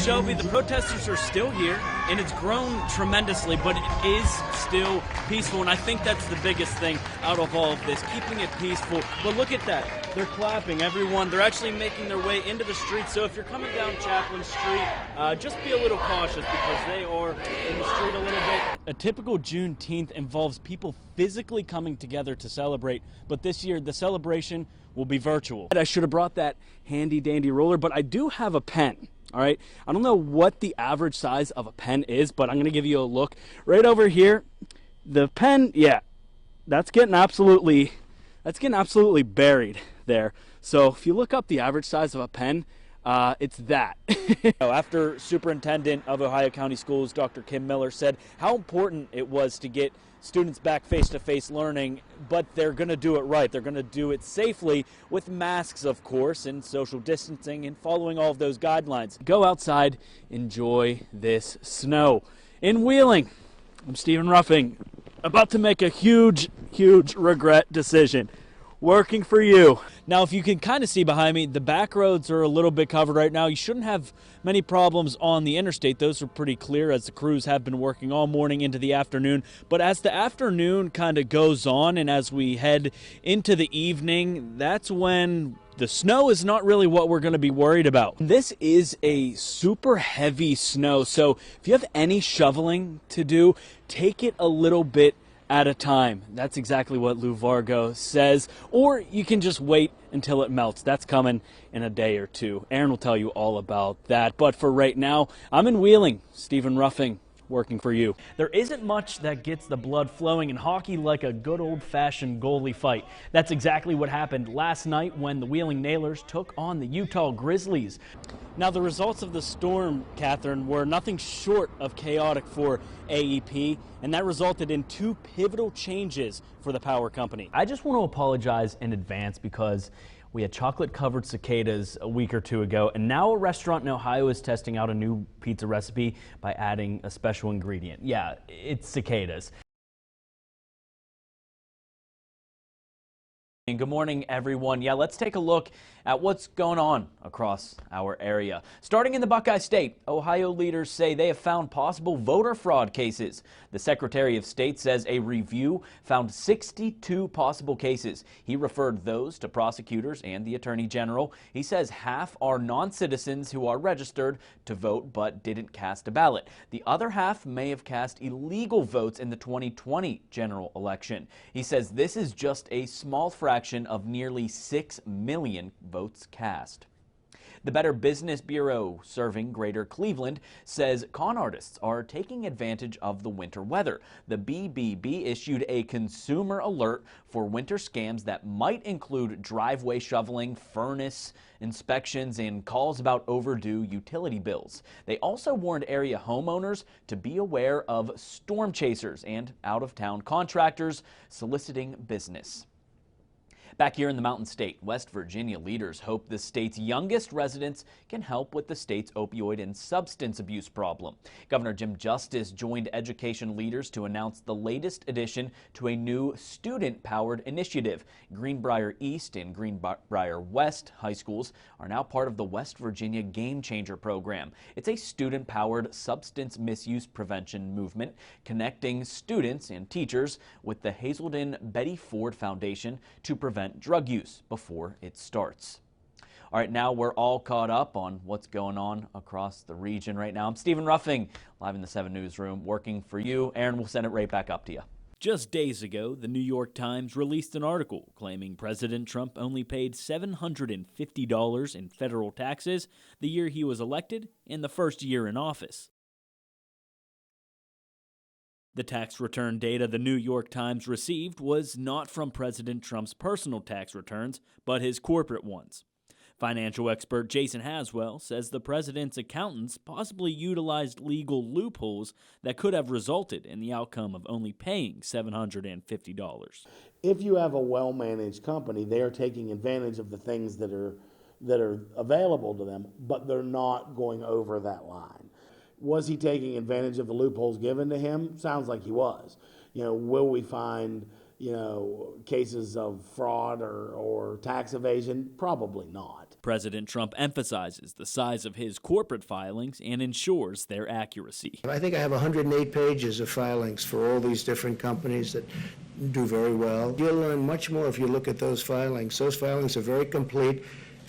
Shelby, the protesters are still here, and it's grown tremendously, but it is still peaceful, and I think that's the biggest thing out of all of this, keeping it peaceful. But look at that. They're clapping, everyone. They're actually making their way into the street, so if you're coming down Chaplin Street, just be a little cautious because they are in the street a little bit. A typical Juneteenth involves people physically coming together to celebrate, but this year the celebration will be virtual. I should have brought that handy dandy ruler, but I do have a pen. All right, I don't know what the average size of a pen is, but I'm going to give you a look right over here. The pen, yeah, that's getting absolutely buried there. So if you look up the average size of a pen, it's that. After Superintendent of Ohio County Schools, Dr. Kim Miller, said how important it was to get students back face-to-face learning, but they're going to do it right. They're going to do it safely with masks, of course, and social distancing and following all of those guidelines. Go outside, enjoy this snow. In Wheeling, I'm Stephen Ruffing, about to make a huge regret decision. Working for you. Now, if you can kind of see behind me, the back roads are a little bit covered right now. You shouldn't have many problems on the interstate. Those are pretty clear as the crews have been working all morning into the afternoon. But as the afternoon kind of goes on and as we head into the evening, that's when the snow is not really what we're going to be worried about. This is a super heavy snow, so if you have any shoveling to do, take it a little bit at a time. That's exactly what Lou Vargo says. Or you can just wait until it melts. That's coming in a day or two. Aaron will tell you all about that. But for right now, I'm in Wheeling. Stephen Ruffing, working for you. There isn't much that gets the blood flowing in hockey like a good old-fashioned goalie fight. That's exactly what happened last night when the Wheeling Nailers took on the Utah Grizzlies. Now, the results of the storm, Catherine, were nothing short of chaotic for AEP, and that resulted in two pivotal changes for the power company. I just want to apologize in advance because we had chocolate-covered cicadas a week or two ago, and now a restaurant in Ohio is testing out a new pizza recipe by adding a special ingredient. Yeah, it's cicadas. And good morning, everyone. Yeah, let's take a look at what's going on across our area. Starting in the Buckeye State, Ohio leaders say they have found possible voter fraud cases. The Secretary of State says a review found 62 possible cases. He referred those to prosecutors and the Attorney General. He says half are non-citizens who are registered to vote but didn't cast a ballot. The other half may have cast illegal votes in the 2020 general election. He says this is just a small fraction of nearly 6 million votes cast. The Better Business Bureau, serving Greater Cleveland, says con artists are taking advantage of the winter weather. The BBB issued a consumer alert for winter scams that might include driveway shoveling, furnace inspections, and calls about overdue utility bills. They also warned area homeowners to be aware of storm chasers and out-of-town contractors soliciting business. Back here in the Mountain State, West Virginia leaders hope the state's youngest residents can help with the state's opioid and substance abuse problem. Governor Jim Justice joined education leaders to announce the latest addition to a new student-powered initiative. Greenbrier East and Greenbrier West high schools are now part of the West Virginia Game Changer program. It's a student-powered substance misuse prevention movement connecting students and teachers with the Hazelden Betty Ford Foundation to prevent drug use before it starts. All right, now we're all caught up on what's going on across the region right now. I'm Stephen Ruffing, live in the 7 Newsroom, working for you. Aaron will send it right back up to you. Just days ago, the New York Times released an article claiming President Trump only paid $750 in federal taxes the year he was elected and the first year in office. The tax return data the New York Times received was not from President Trump's personal tax returns, but his corporate ones. Financial expert Jason Haswell says the president's accountants possibly utilized legal loopholes that could have resulted in the outcome of only paying $750. If you have a well-managed company, they are taking advantage of the things that are available to them, but they're not going over that line. Was he taking advantage of the loopholes given to him? Sounds like he was. You know, will we find cases of fraud or tax evasion? Probably not. President Trump emphasizes the size of his corporate filings and ensures their accuracy. I think I have 108 pages of filings for all these different companies that do very well. You'll learn much more if you look at those filings. Those filings are very complete.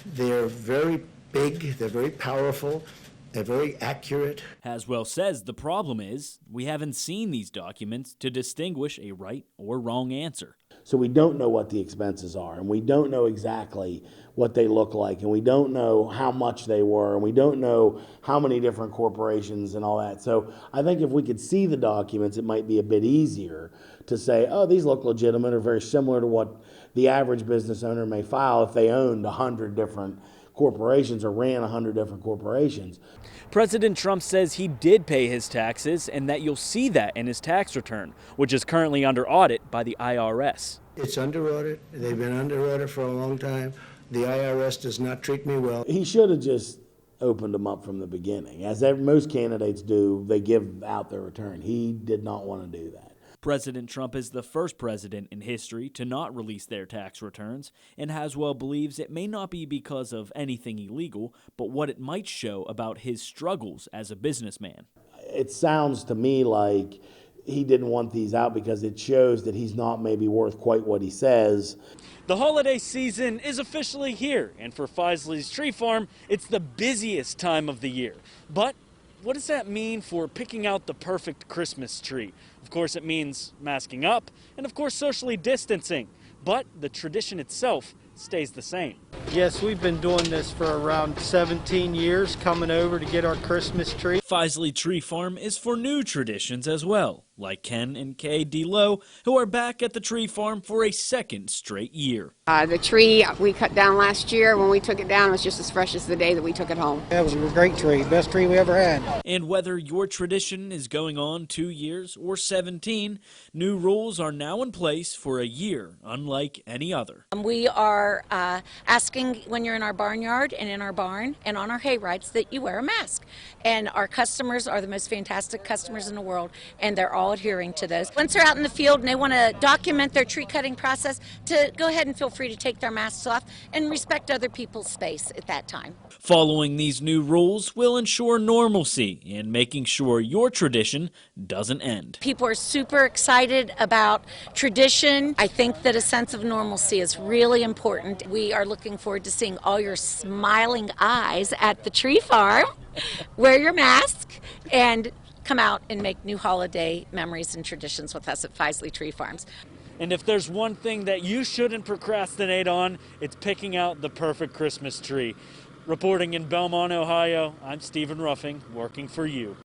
They're very big. They're very powerful. They're very accurate. Haswell says the problem is we haven't seen these documents to distinguish a right or wrong answer. So we don't know what the expenses are, and we don't know exactly what they look like, and we don't know how much they were, and we don't know how many different corporations and all that. So I think if we could see the documents, it might be a bit easier to say, oh, these look legitimate or very similar to what the average business owner may file if they owned 100 different corporations or ran 100 different corporations. President Trump says he did pay his taxes and that you'll see that in his tax return, which is currently under audit by the IRS. It's under audit. They've been under audit for a long time. The IRS does not treat me well. He should have just opened them up from the beginning. As most candidates do, they give out their return. He did not want to do that. President Trump is the first president in history to not release their tax returns, and Haswell believes it may not be because of anything illegal, but what it might show about his struggles as a businessman. It sounds to me like he didn't want these out because it shows that he's not maybe worth quite what he says. The holiday season is officially here, and for Fisley's Tree Farm, it's the busiest time of the year. But what does that mean for picking out the perfect Christmas tree? Of course, it means masking up and, of course, socially distancing. But the tradition itself stays the same. Yes, we've been doing this for around 17 years, coming over to get our Christmas tree. Fisley Tree Farm is for new traditions as well, like Ken and Kay DeLoe, who are back at the tree farm for a second straight year. The tree we cut down last year, when we took it down, it was just as fresh as the day that we took it home. That was a great tree, best tree we ever had. And whether your tradition is going on 2 years or 17, new rules are now in place for a year unlike any other. We are asking when you're in our barnyard and in our barn and on our hay rides that you wear a mask. And our customers are the most fantastic customers in the world, and they're all adhering to those. Once they're out in the field and they want to document their tree cutting process, to go ahead and feel free to take their masks off and respect other people's space at that time. Following these new rules will ensure normalcy in making sure your tradition doesn't end. People are super excited about tradition. I think that a sense of normalcy is really important. We are looking forward to seeing all your smiling eyes at the tree farm. Wear your mask and come out and make new holiday memories and traditions with us at Fisley Tree Farms. And if there's one thing that you shouldn't procrastinate on, it's picking out the perfect Christmas tree. Reporting in Belmont, Ohio, I'm Stephen Ruffing, working for you.